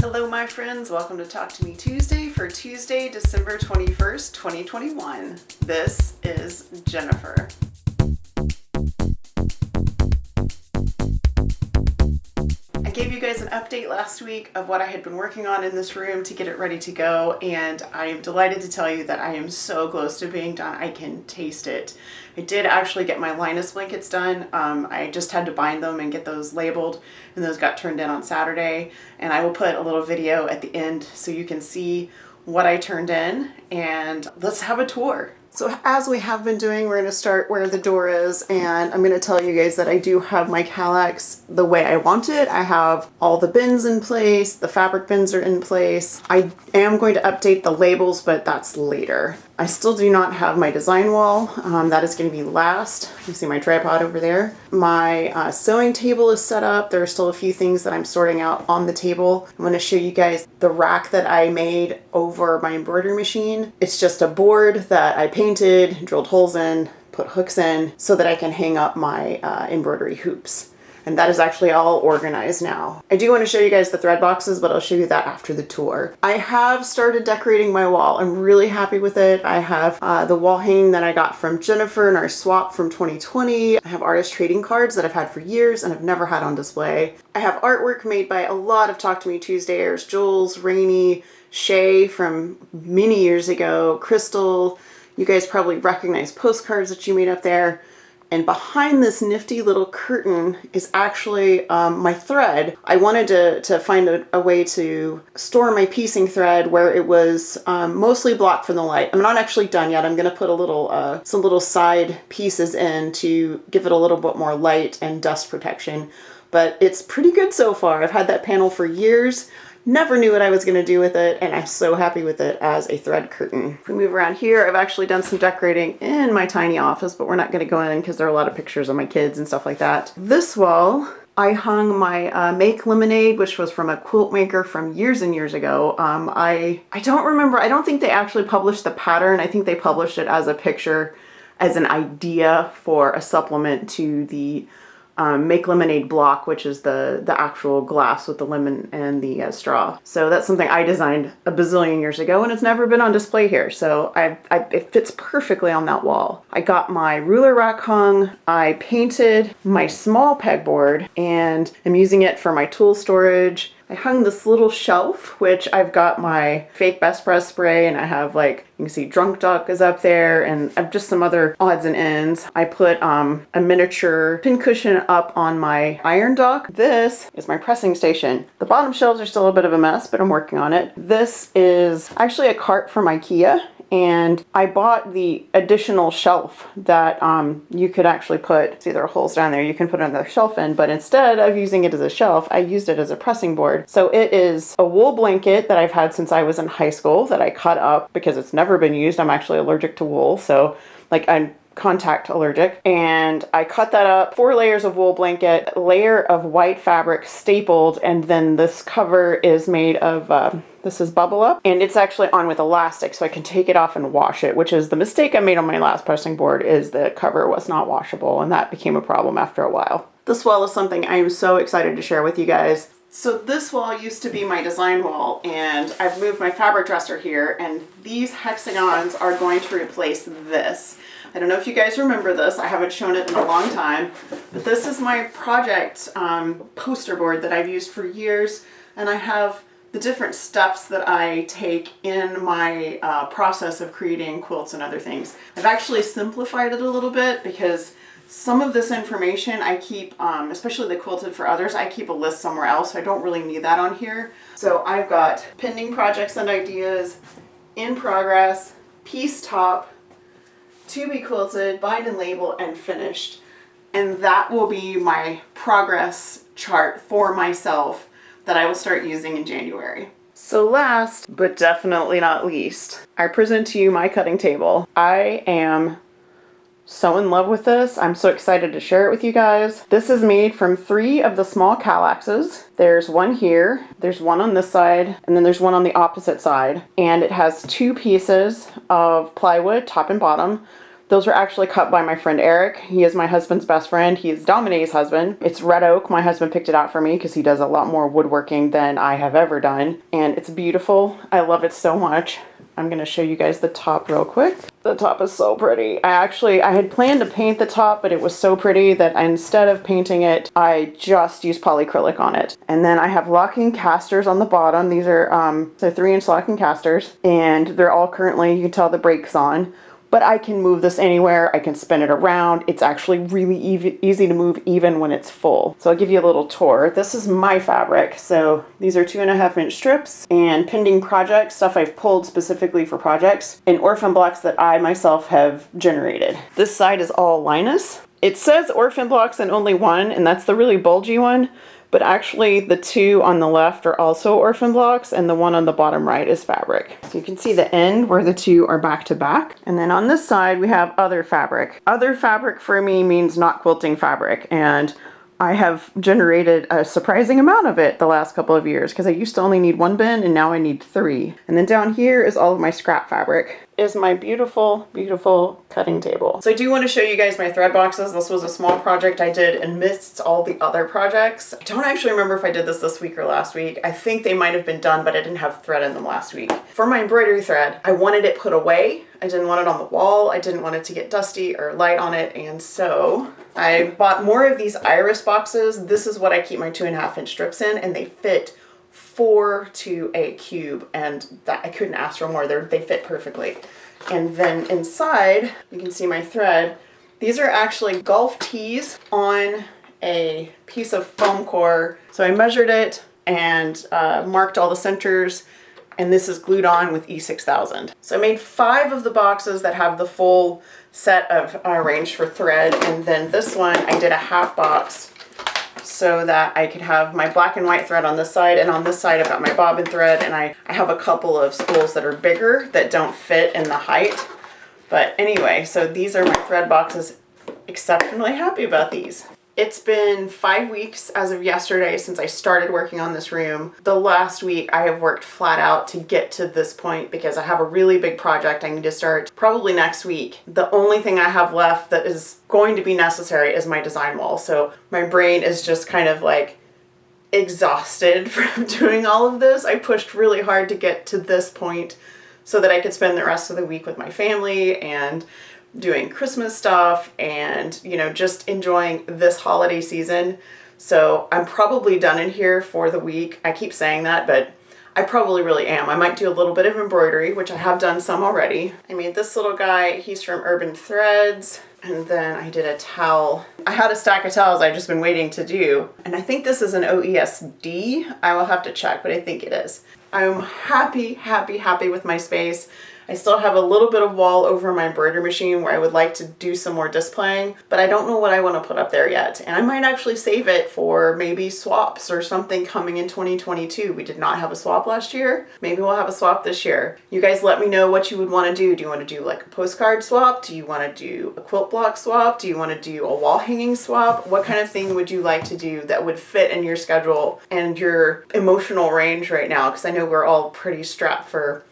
Hello my friends, welcome to Talk to Me Tuesday for Tuesday, December 21st, 2021. This is Jennifer. I gave you guys an update last week of what I had been working on in this room to get it ready to go, and I am delighted to tell you that I am so close to being done. I can taste it. I did actually get my Linus blankets done. I just had to bind them and get those labeled, and those got turned in on Saturday, and I will put a little video at the end so you can see what I turned in, and let's have a tour. So as we have been doing, we're going to start where the door is, and I'm going to tell you guys that I do have my Kallax the way I want it. I have all the bins in place, the fabric bins are in place. I am going to update the labels, but that's later. I still do not have my design wall. That is going to be last. You see my tripod over there. My sewing table is set up. There are still a few things that I'm sorting out on the table. I'm going to show you guys the rack that I made over my embroidery machine. It's just a board that I painted, drilled holes in, put hooks in so that I can hang up my embroidery hoops. And that is actually all organized now. I do want to show you guys the thread boxes, but I'll show you that after the tour. I have started decorating my wall. I'm really happy with it. I have the wall hanging that I got from Jennifer in our swap from 2020. I have artist trading cards that I've had for years and I've never had on display. I have artwork made by a lot of Talk to Me Tuesdayers, Jules, Rainey, Shay from many years ago, Crystal. You guys probably recognize postcards that you made up there. And behind this nifty little curtain is actually my thread. I wanted to find a way to store my piecing thread where it was mostly blocked from the light. I'm not actually done yet. I'm going to put a little some little side pieces in to give it a little bit more light and dust protection. But it's pretty good so far. I've had that panel for years. Never knew what I was going to do with it, and I'm so happy with it as a thread curtain. If we move around here, I've actually done some decorating in my tiny office, but we're not going to go in because there are a lot of pictures of my kids and stuff like that. This wall, I hung my Make Lemonade, which was from a quilt maker from years and years ago. I don't remember, I don't think they actually published the pattern. I think they published it as a picture, as an idea for a supplement to the Make Lemonade block, which is the actual glass with the lemon and the straw. So that's something I designed a bazillion years ago, and it's never been on display here. So it fits perfectly on that wall. I got my ruler rack hung. I painted my small pegboard, and I'm using it for my tool storage. I hung this little shelf, which I've got my fake Best Press spray, and I have, like, you can see Drunk Duck is up there, and I've just some other odds and ends. I put a miniature pincushion up on my iron dock. This is my pressing station. The bottom shelves are still a bit of a mess, but I'm working on it. This is actually a cart from Ikea. And I bought the additional shelf that you could actually put, see there are holes down there, you can put another shelf in, but instead of using it as a shelf, I used it as a pressing board. So it is a wool blanket that I've had since I was in high school that I cut up because it's never been used. I'm actually allergic to wool, so I'm contact allergic, and I cut that up, 4 layers of wool blanket, layer of white fabric stapled, and then this cover is made of this is bubble up, and it's actually on with elastic, so I can take it off and wash it, which is the mistake I made on my last pressing board, is the cover was not washable, and that became a problem after a while. This wall is something I am so excited to share with you guys. So this wall used to be my design wall, and I've moved my fabric dresser here, and these hexagons are going to replace this. I don't know if you guys remember this. I haven't shown it in a long time, but this is my project poster board that I've used for years, and I have the different steps that I take in my process of creating quilts and other things. I've actually simplified it a little bit because some of this information I keep, especially the Quilted for Others, I keep a list somewhere else, so I don't really need that on here. So I've got pending projects and ideas, in progress, piece top, to be quilted, bind and label, and finished. And that will be my progress chart for myself that I will start using in January. So last, but definitely not least, I present to you my cutting table. I am so in love with this. I'm so excited to share it with you guys. This is made from 3 of the small Kallaxes. There's one here, there's one on this side, and then there's one on the opposite side. And it has 2 pieces of plywood, top and bottom. Those were actually cut by my friend Eric. He is my husband's best friend. He is Dominic's husband. It's red oak. My husband picked it out for me because he does a lot more woodworking than I have ever done. And it's beautiful. I love it so much. I'm going to show you guys the top real quick. The top is so pretty. I had planned to paint the top, but it was so pretty that instead of painting it, I just used polyacrylic on it. And then I have locking casters on the bottom. These are 3-inch locking casters, and they're all currently, you can tell the brake's on. But I can move this anywhere. I can spin it around. It's actually really easy to move even when it's full. So I'll give you a little tour. This is my fabric. So these are 2.5-inch strips and pending projects, stuff I've pulled specifically for projects, and orphan blocks that I myself have generated. This side is all Linus. It says orphan blocks and only one, and that's the really bulgy one. But actually the two on the left are also orphan blocks, and the one on the bottom right is fabric. So you can see the end where the two are back to back. And then on this side we have other fabric. Other fabric for me means not quilting fabric, and I have generated a surprising amount of it the last couple of years because I used to only need 1 bin and now I need 3. And then down here is all of my scrap fabric. Is my beautiful, beautiful cutting table. So I do want to show you guys my thread boxes. This was a small project I did amidst all the other projects. I don't actually remember if I did this week or last week. I think they might have been done, but I didn't have thread in them last week. For my embroidery thread, I wanted it put away. I didn't want it on the wall. I didn't want it to get dusty or light on it. And so I bought more of these iris boxes. This is what I keep my 2.5-inch strips in, and they fit 4 to a cube, and that I couldn't ask for more. They fit perfectly. And then inside, you can see my thread. These are actually golf tees on a piece of foam core. So I measured it and marked all the centers, and this is glued on with E6000. So I made 5 of the boxes that have the full set of range for thread, and then this one I did a half box so that I could have my black and white thread on this side, and on this side I've got my bobbin thread, and I have a couple of spools that are bigger that don't fit in the height. But anyway, so these are my thread boxes. Exceptionally happy about these. It's been 5 weeks as of yesterday since I started working on this room. The last week I have worked flat out to get to this point because I have a really big project I need to start probably next week. The only thing I have left that is going to be necessary is my design wall. So my brain is just kind of like exhausted from doing all of this. I pushed really hard to get to this point so that I could spend the rest of the week with my family and doing Christmas stuff and, you know, just enjoying this holiday season. So I'm probably done in here for the week. I keep saying that, but I probably really am. I might do a little bit of embroidery, which I have done some already. I made this little guy. He's from Urban Threads. And then I did a towel. I had a stack of towels I've just been waiting to do. And I think this is an OESD. I will have to check, but I think it is. I'm happy, happy, happy with my space. I still have a little bit of wall over my embroidery machine where I would like to do some more displaying, but I don't know what I want to put up there yet. And I might actually save it for maybe swaps or something coming in 2022. We did not have a swap last year. Maybe we'll have a swap this year. You guys let me know what you would want to do. Do you want to do like a postcard swap? Do you want to do a quilt block swap? Do you want to do a wall hanging swap? What kind of thing would you like to do that would fit in your schedule and your emotional range right now? Because I know we're all pretty strapped for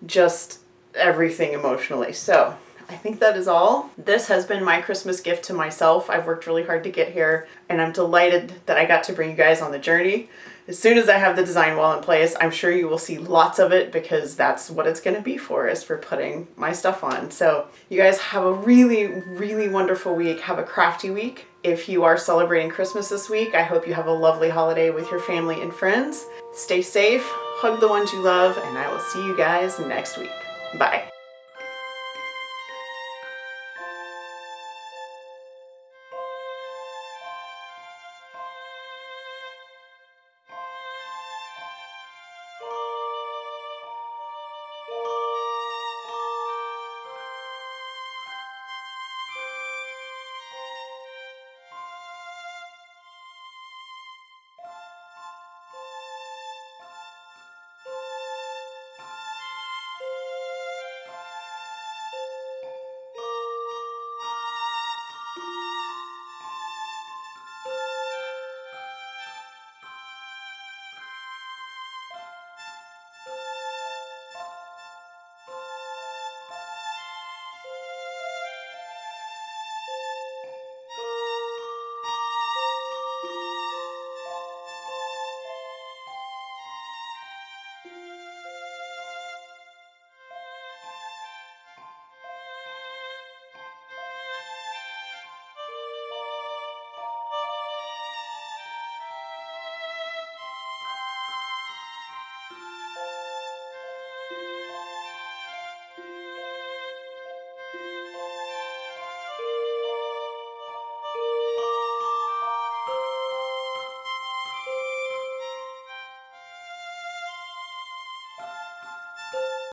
just everything emotionally. So I think that is all. This has been my Christmas gift to myself. I've worked really hard to get here, and I'm delighted that I got to bring you guys on the journey. As soon as I have the design wall in place, I'm sure you will see lots of it because that's what it's going to be for, is for putting my stuff on. So you guys have a really, really wonderful week. Have a crafty week. If you are celebrating Christmas this week, I hope you have a lovely holiday with your family and friends. Stay safe, hug the ones you love, and I will see you guys next week. Bye.